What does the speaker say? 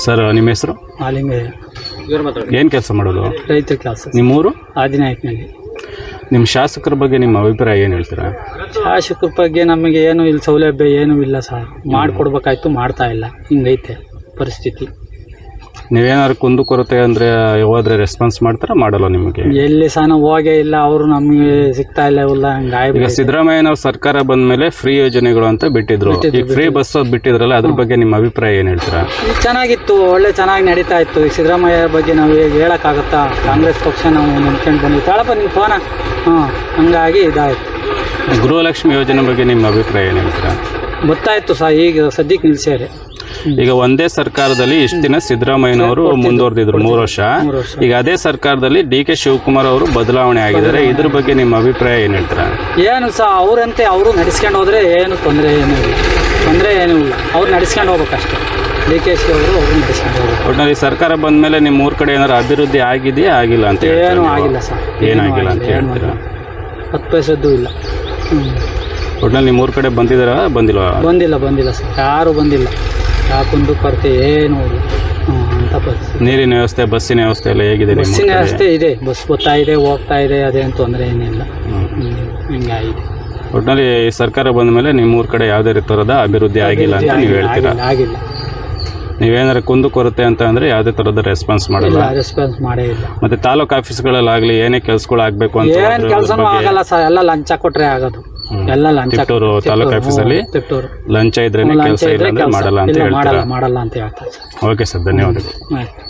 Sir ನಿಮ್ಮ ಹೆಸರು? ಆಲಿಂಗಯ್ಯ. ಏನು ಕೆಲಸ ಮಾಡೋದು? ರೈತ ಕೆಲಸ. ನಿಮ್ಮೂರು? ಆದಿನಾಯಕನಲ್ಲಿ. ನಿಮ್ಮ ಶಾಸಕರ ಬಗ್ಗೆ ನಿಮ್ಮ ಅಭಿಪ್ರಾಯ ಏನು ಹೇಳ್ತೀರಾ? ಶಾಸಕರ ಬಗ್ಗೆ ನಮಗೆ ಏನು ಇಲ್ಲಿ ಸೌಲಭ್ಯ ಏನೂ ಇಲ್ಲ ಸರ್. ಮಾಡಿಕೊಡ್ಬೇಕಾಯ್ತು, ಮಾಡ್ತಾ ಇಲ್ಲ. ಹಿಂಗೈತೆ ಪರಿಸ್ಥಿತಿ. ನೀವೇನಾದ್ರು ಕುಂದುಕೊರತೆ ಅಂದರೆ ಹೋದ್ರೆ ರೆಸ್ಪಾನ್ಸ್ ಮಾಡ್ತಾರಾ, ಮಾಡಲ್ಲ ನಿಮಗೆ? ಎಲ್ಲಿ ಸಹ ನಾವು ಹೋಗೇ ಇಲ್ಲ, ಅವರು ನಮಗೆ ಸಿಗ್ತಾ ಇಲ್ಲ. ಇಲ್ಲ ಈಗ ಸಿದ್ದರಾಮಯ್ಯನವ್ರ ಸರ್ಕಾರ ಬಂದ ಮೇಲೆ ಫ್ರೀ ಯೋಜನೆಗಳು ಅಂತ ಬಿಟ್ಟಿದ್ರು. ಈಗ ಫ್ರೀ ಬಸ್ ಬಿಟ್ಟಿದ್ರಲ್ಲ, ಅದ್ರ ಬಗ್ಗೆ ನಿಮ್ಮ ಅಭಿಪ್ರಾಯ ಏನು ಹೇಳ್ತೀರಾ? ಚೆನ್ನಾಗಿತ್ತು, ಒಳ್ಳೆ ಚೆನ್ನಾಗಿ ನಡೀತಾ ಇತ್ತು. ಈ ಸಿದ್ದರಾಮಯ್ಯ ಬಗ್ಗೆ ನಾವು ಈಗ ಹೇಳೋಕ್ಕಾಗತ್ತಾ? ಕಾಂಗ್ರೆಸ್ ಪಕ್ಷ ನಾವು ನಂಬ್ಕೊಂಡು ಬಂದ್ವಿ. ತಾಳಪ್ಪ ನಿಮ್ಮ ಫೋನ. ಹಂಗಾಗಿ ಇದಾಯಿತು. ಗೃಹಲಕ್ಷ್ಮಿ ಯೋಜನೆ ಬಗ್ಗೆ ನಿಮ್ಮ ಅಭಿಪ್ರಾಯ ಏನು ಹೇಳ್ತೀರಾ? ಗೊತ್ತಾಯ್ತು ಸರ್, ಈಗ ಸದ್ಯಕ್ಕೆ ನಿಲ್ಸ್ಯಾರೆ. ಈಗ ಒಂದೇ ಸರ್ಕಾರದಲ್ಲಿ ಇಷ್ಟು ದಿನ ಸಿದ್ದರಾಮಯ್ಯನವರು ಮುಂದುವರೆದಿದ್ರು 3 ವರ್ಷ. ಈಗ ಅದೇ ಸರ್ಕಾರದಲ್ಲಿ DK ಶಿವಕುಮಾರ್ ಅವರು ಬದಲಾವಣೆ ಆಗಿದ್ದಾರೆ. ಇದ್ರ ಬಗ್ಗೆ ನಿಮ್ಮ ಅಭಿಪ್ರಾಯ ಏನು ಹೇಳ್ತೀರಾ? ಏನು ಸಹ ಅವರಂತೆ ಅವರು ನಡೆಸ್ಕೊಂಡು ಹೋದ್ರೆ ಏನು ತೊಂದರೆ ಏನೂ ಇಲ್ಲ. ಅವ್ರು ನಡೆಸ್ಕೊಂಡು ಹೋಗ್ಬೇಕಷ್ಟೇ. DK ಅವರು ನಡೆಸ್ಕೊಂಡು ಹೋಗ್ಬೇಕು. ಒಟ್ಟಿನಲ್ಲಿ ಸರ್ಕಾರ ಬಂದ ಮೇಲೆ ನಿಮ್ಮ ಊರ ಕಡೆ ಏನಾದ್ರು ಅಭಿವೃದ್ಧಿ ಆಗಿದೆಯಾ, ಆಗಿಲ್ಲ ಅಂತ? ಏನೂ ಆಗಿಲ್ಲ ಸರ್. ಏನಾಗಿಲ್ಲ ಅಂತ ಹೇಳ್ತೀರಾ? 10 ಪೈಸದ್ದು ಇಲ್ಲ. ಒಟ್ಟಿನಲ್ಲಿ ನಿಮ್ಮ ಊರ ಕಡೆ ಬಂದಿದ್ದಾರಾ, ಬಂದಿಲ್ವಾ? ಬಂದಿಲ್ಲ ಸರ್, ಯಾರು ಬಂದಿಲ್ಲ. ಯಾಕೊಂದು ಕೊರತೆ ಏನು ಅಂತ ಪರಿಸ್ಥಿತಿ. ನೀರಿನ ವ್ಯವಸ್ಥೆ, ಬಸ್ಸಿನ ವ್ಯವಸ್ಥೆ ಎಲ್ಲ ಹೇಗಿದೆ? ಬಸ್ಸಿನ ವ್ಯವಸ್ಥೆ ಇದೆ, ಬಸ್ ಬರ್ತಾ ಇದೆ, ಹೋಗ್ತಾ ಇದೆ, ಅದೇನು ತೊಂದರೆ ಏನಿಲ್ಲ. ಹಿಂಗಾಗಿದೆ. ಒಟ್ಟಿನಲ್ಲಿ ಸರ್ಕಾರ ಬಂದ ಮೇಲೆ ನಿಮ್ಮ ಊರ ಕಡೆ ಯಾವುದೇ ಥರದ ಅಭಿವೃದ್ಧಿ ಆಗಿಲ್ಲ ಅಂತ ನೀವು ಹೇಳ್ತೀರಾ? ಆಗಿಲ್ಲ. ನೀವೇನಾದ್ರು ಕುಂದು ಕೊರತೆ ಅಂತ ಅಂದರೆ ಯಾವುದೇ ಥರದ ರೆಸ್ಪಾನ್ಸ್ ಮಾಡಲ್ಲ? ರೆಸ್ಪಾನ್ಸ್ ಮಾಡೇ ಇಲ್ಲ. ಮತ್ತೆ ತಾಲೂಕು ಆಫೀಸ್ಗಳಲ್ಲಾಗಲಿ ಏನೇ ಕೆಲಸಗಳು ಆಗಬೇಕು ಅಂತ ಏನು ಕೆಲಸನೂ ಆಗಲ್ಲ ಸರ್. ಎಲ್ಲ ಲಂಚ ಕೊಟ್ಟರೆ ಆಗೋದು. ಎಲ್ಲ ಲಂಚ. ತಿಪ್ಟೂರು ತಾಲೂಕು ಆಫೀಸಲ್ಲಿ ಲಂಚ ಇದ್ರೇನೆ ಕೆಲಸ ಇಲ್ಲ ಅಂದ್ರೆ ಮಾಡಲ್ಲ ಅಂತ ಹೇಳ್ತಾರೆ. ಮಾಡಲ್ಲ ಅಂತ ಹೇಳ್ತಾರೆ. ಓಕೆ ಸರ್, ಧನ್ಯವಾದಗಳು. ಆಯ್ತು.